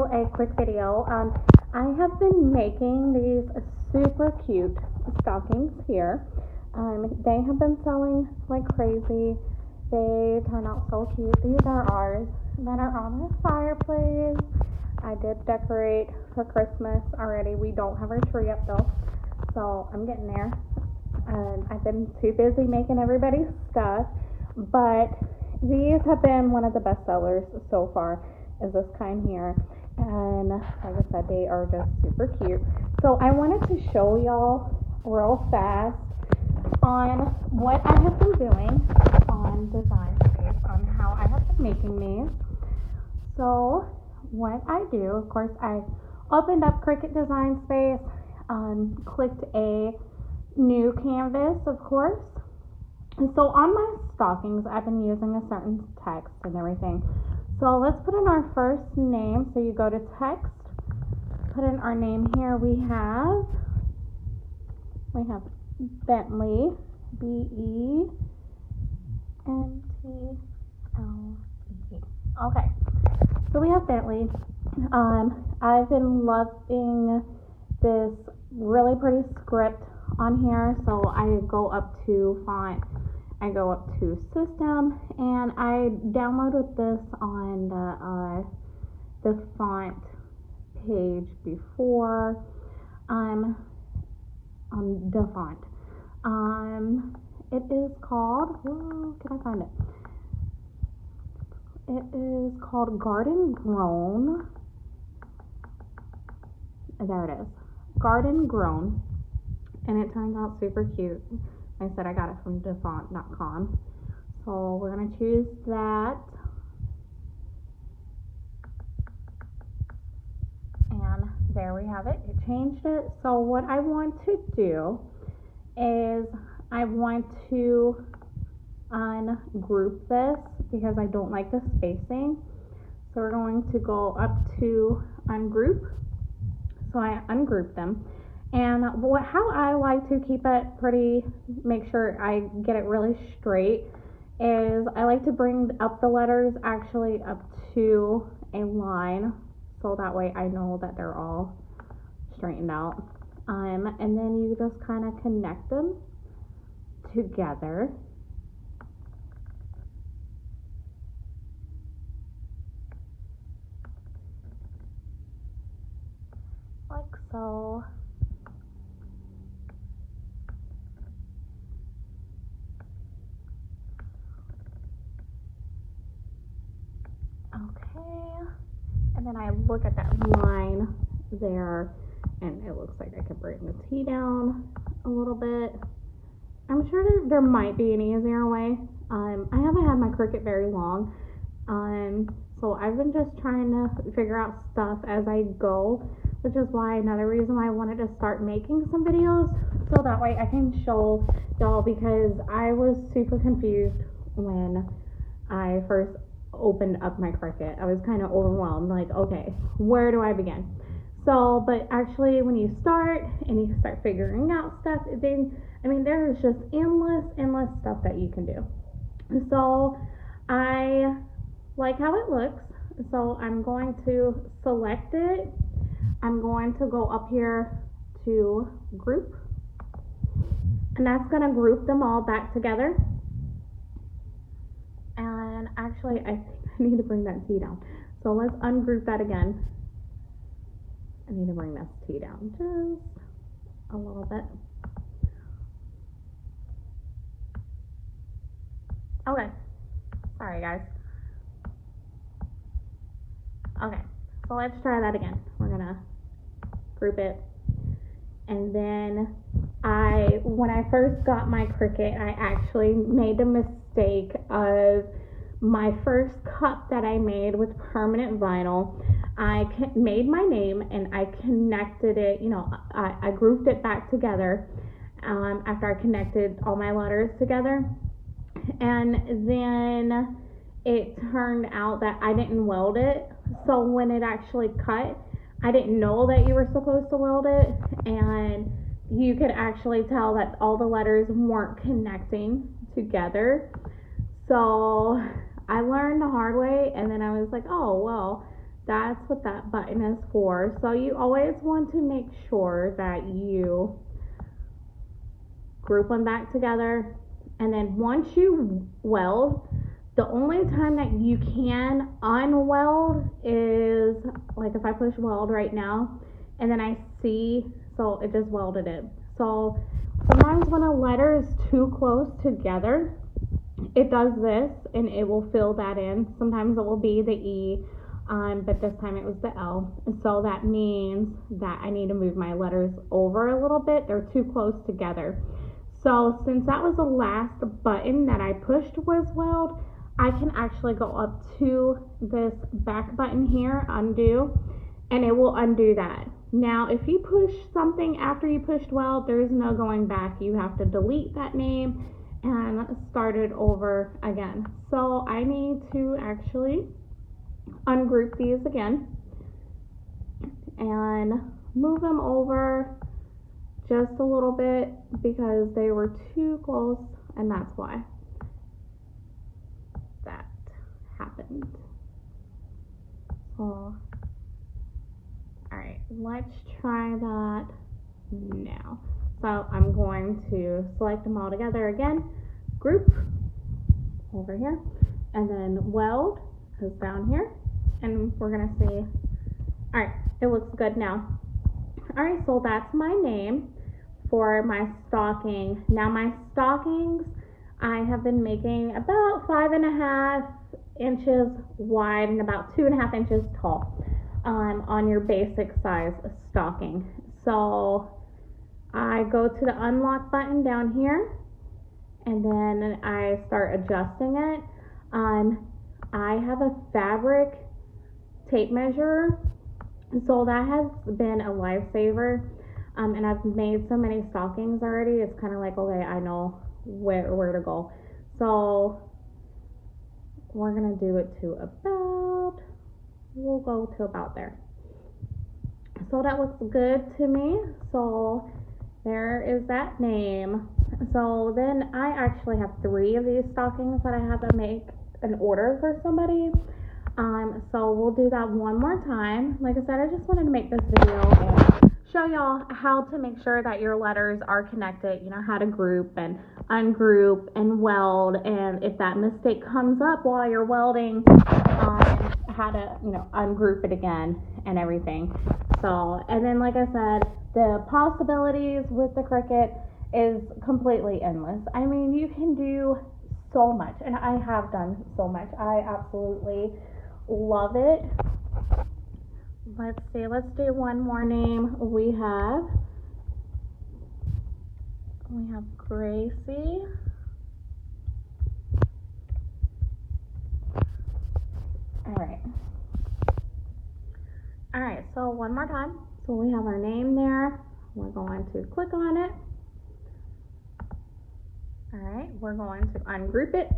a quick video. I have been making these super cute stockings here. They have been selling like crazy. They turn out so cute. These are ours that are on the fireplace. I did decorate for Christmas already. We don't have our tree up though, so I'm getting there. I've been too busy making everybody's stuff, but these have been one of the best sellers so far, is this kind here. And like I said, they are just super cute. So I wanted to show y'all real fast on what I have been doing on Design Space, on how I have been making these. So what I do, of course, I opened up Cricut Design Space, clicked a new canvas, of course. And so on my stockings, I've been using a certain text and everything. So let's put in our first name. So you go to text, put in our name here. We have Bentley, Bentley. Okay, so we have Bentley. I've been loving this really pretty script on here. So I go up to font, I go up to system, and I downloaded this on the font page before, on the font. It is called, can I find it? It is called Garden Grown. There it is, Garden Grown, and it turns out super cute. Like I said, I got it from defont.com. So we're going to choose that. And there we have it. It changed it. So what I want to do is I want to ungroup this because I don't like the spacing. So we're going to go up to ungroup. So I ungroup them. And how I like to keep it pretty, make sure I get it really straight, is I like to bring up the letters actually up to a line, so that way I know that they're all straightened out. And then you just kind of connect them together. Like so. Okay, and then I look at that line there, and it looks like I could bring the T down a little bit. I'm sure there might be an easier way. I haven't had my Cricut very long, so I've been just trying to figure out stuff as I go, which is why another reason why I wanted to start making some videos, so that way I can show y'all, because I was super confused when I first opened up my Cricut. I was kind of overwhelmed, like, okay, where do I begin? So, but actually when you start and you start figuring out stuff, there's just endless stuff that you can do. So I like how it looks, so I'm going to select it. I'm going to go up here to group, and that's going to group them all back together. And actually, I think I need to bring that T down. So let's ungroup that again. I need to bring this T down just a little bit. Okay. Sorry, guys. Okay. So let's try that again. We're going to group it. And then when I first got my Cricut, I actually made the mistake of my first cup that I made with permanent vinyl. I made my name and I connected it, I grouped it back together after I connected all my letters together. And then it turned out that I didn't weld it. So when it actually cut, I didn't know that you were supposed to weld it, and you could actually tell that all the letters weren't connecting together. So I learned the hard way, and then I was like, oh, well, that's what that button is for. So you always want to make sure that you group them back together, and then once you weld, the only time that you can unweld is like if I push weld right now and then I see, so it just welded it. So sometimes when a letter is too close together, it does this and it will fill that in. Sometimes it will be the E, but this time it was the L. So that means that I need to move my letters over a little bit. They're too close together. So since that was the last button that I pushed was weld, I can actually go up to this back button here, undo, and it will undo that. Now, if you push something after you pushed weld, there's no going back. You have to delete that name and start it over again. So I need to actually ungroup these again and move them over just a little bit because they were too close, and that's why that happened. So, alright, let's try that now. So I'm going to select them all together again, group over here, and then weld is down here, and we're gonna see. Alright, it looks good now. Alright, so that's my name for my stocking. Now my stockings, I have been making about 5.5 inches wide and about 2.5 inches tall on your basic size stocking. So I go to the unlock button down here and then I start adjusting it. I have a fabric tape measure, so that has been a lifesaver. And I've made so many stockings already, it's kind of like, okay, I know where to go. So we're gonna do it to about, we'll go to about there. So that looks good to me. So there is that name. So then I actually have 3 of these stockings that I have to make an order for somebody. So we'll do that one more time. Like I said, I just wanted to make this video and show y'all how to make sure that your letters are connected, you know, how to group and ungroup and weld, and if that mistake comes up while you're welding, how to, you know, ungroup it again and everything. So, and then like I said, the possibilities with the Cricut is completely endless. I mean, you can do so much, and I have done so much. I absolutely love it. Let's see, let's do one more name. We have Gracie. All right, so one more time. So we have our name there. We're going to click on it. All right, we're going to ungroup it.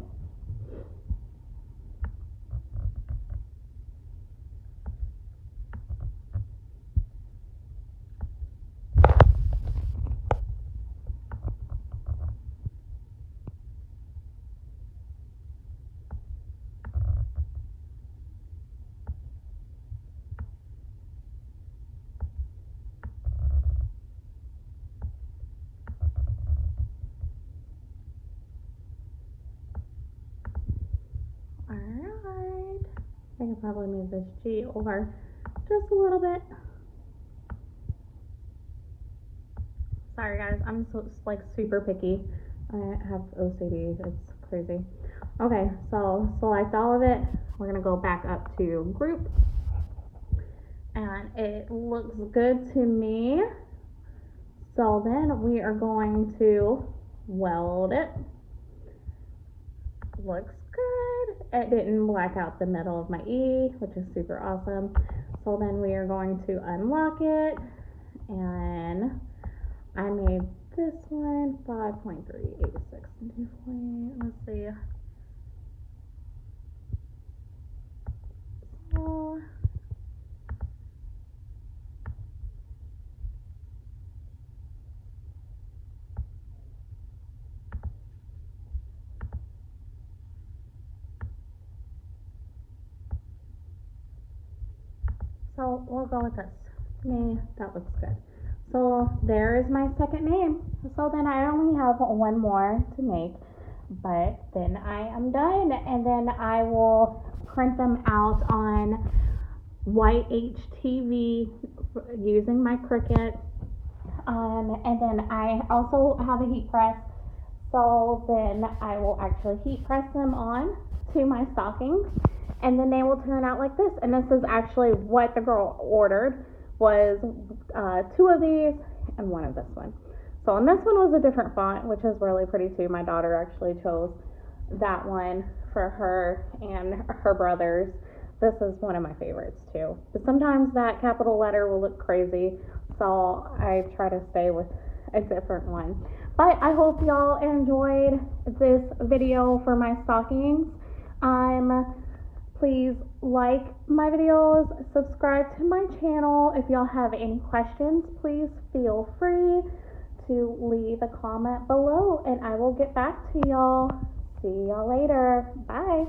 Alright, I can probably move this G over just a little bit. Sorry guys, I'm so like super picky. I have OCD, it's crazy. Okay, so select all of it. We're gonna go back up to group, and it looks good to me. So then we are going to weld it. Looks good. It didn't black out the middle of my E, which is super awesome. So then we are going to unlock it, and I made this one 5.386 and 2. Let's see. So So we'll go with this. Yeah, that looks good. So there is my second name. So then I only have one more to make, but then I am done, and then I will print them out on white HTV using my Cricut. And then I also have a heat press, so then I will actually heat press them on to my stockings, and then they will turn out like this. And this is actually what the girl ordered, was 2 of these and 1 of this one. So, and this one was a different font, which is really pretty too. My daughter actually chose that one for her and her brothers. This is one of my favorites too. But sometimes that capital letter will look crazy, so I try to stay with a different one. But I hope y'all enjoyed this video for my stockings. Please like my videos, subscribe to my channel. If y'all have any questions, please feel free to leave a comment below, and I will get back to y'all. See y'all later. Bye.